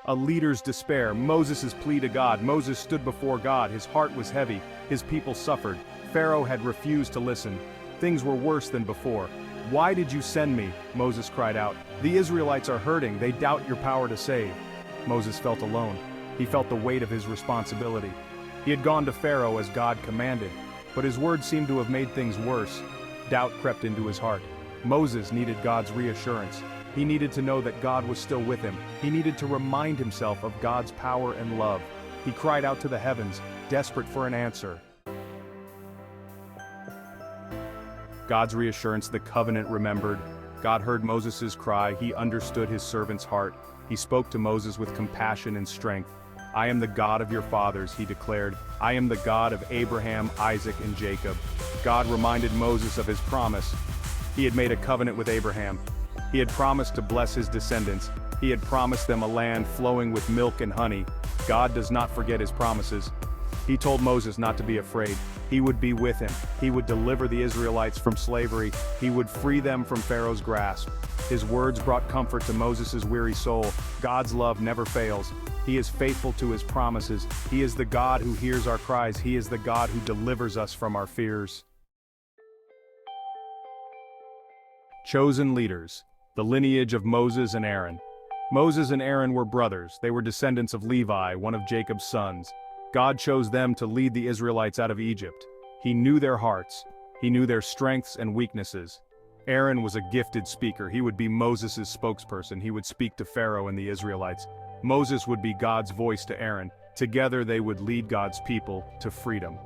A leader's despair, Moses' plea to God. Moses stood before God, his heart was heavy, his people suffered. Pharaoh had refused to listen. Things were worse than before. "Why did you send me?" Moses cried out. "The Israelites are hurting, they doubt your power to save." Moses felt alone. He felt the weight of his responsibility. He had gone to Pharaoh as God commanded, but his words seemed to have made things worse. Doubt crept into his heart. Moses needed God's reassurance. He needed to know that God was still with him. He needed to remind himself of God's power and love. He cried out to the heavens, desperate for an answer. God's reassurance, the covenant remembered. God heard Moses' cry. He understood his servant's heart. He spoke to Moses with compassion and strength. "I am the God of your fathers," he declared. "I am the God of Abraham, Isaac, and Jacob." God reminded Moses of his promise. He had made a covenant with Abraham. He had promised to bless his descendants. He had promised them a land flowing with milk and honey. God does not forget his promises. He told Moses not to be afraid. He would be with him. He would deliver the Israelites from slavery. He would free them from Pharaoh's grasp. His words brought comfort to Moses' weary soul. God's love never fails. He is faithful to his promises. He is the God who hears our cries. He is the God who delivers us from our fears. Chosen leaders. The lineage of Moses and Aaron. Moses and Aaron were brothers. They were descendants of Levi, one of Jacob's sons. God chose them to lead the Israelites out of Egypt. He knew their hearts. He knew their strengths and weaknesses. Aaron was a gifted speaker. He would be Moses' spokesperson. He would speak to Pharaoh and the Israelites. Moses would be God's voice to Aaron. Together they would lead God's people to freedom.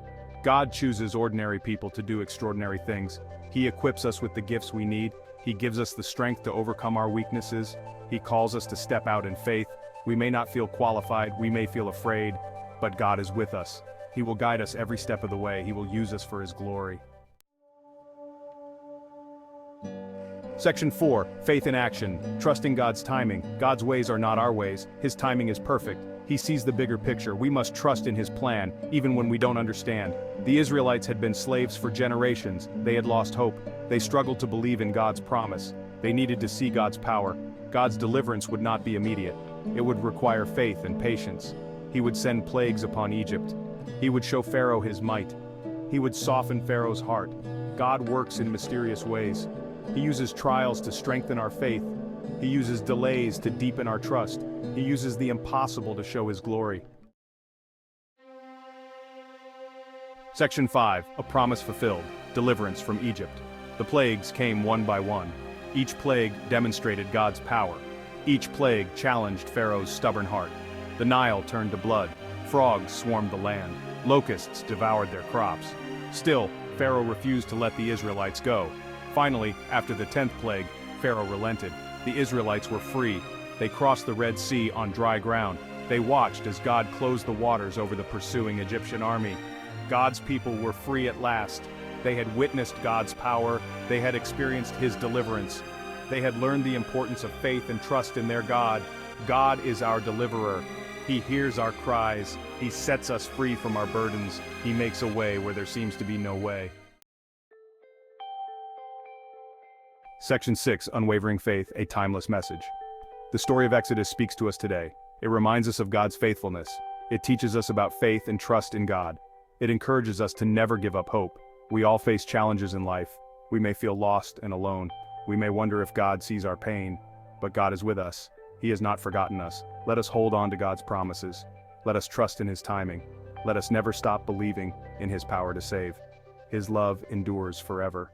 God chooses ordinary people to do extraordinary things. He equips us with the gifts we need. He gives us the strength to overcome our weaknesses. He calls us to step out in faith. We may not feel qualified, we may feel afraid, but God is with us. He will guide us every step of the way. He will use us for His glory. Section 4, Faith in Action. Trusting God's timing. God's ways are not our ways. His timing is perfect. He sees the bigger picture. We must trust in His plan, even when we don't understand. The Israelites had been slaves for generations. They had lost hope. They struggled to believe in God's promise. They needed to see God's power. God's deliverance would not be immediate. It would require faith and patience. He would send plagues upon Egypt. He would show Pharaoh His might. He would soften Pharaoh's heart. God works in mysterious ways. He uses trials to strengthen our faith. He uses delays to deepen our trust. He uses the impossible to show His glory. Section 5, A Promise Fulfilled. Deliverance from Egypt. The plagues came one by one. Each plague demonstrated God's power. Each plague challenged Pharaoh's stubborn heart. The Nile turned to blood. Frogs swarmed the land. Locusts devoured their crops. Still, Pharaoh refused to let the Israelites go. Finally, after the 10th plague, Pharaoh relented. The Israelites were free. They crossed the Red Sea on dry ground. They watched as God closed the waters over the pursuing Egyptian army. God's people were free at last. They had witnessed God's power. They had experienced His deliverance. They had learned the importance of faith and trust in their God. God is our deliverer. He hears our cries. He sets us free from our burdens. He makes a way where there seems to be no way. Section 6, Unwavering Faith, A Timeless Message. The story of Exodus speaks to us today. It reminds us of God's faithfulness. It teaches us about faith and trust in God. It encourages us to never give up hope. We all face challenges in life. We may feel lost and alone. We may wonder if God sees our pain, but God is with us. He has not forgotten us. Let us hold on to God's promises. Let us trust in His timing. Let us never stop believing in His power to save. His love endures forever.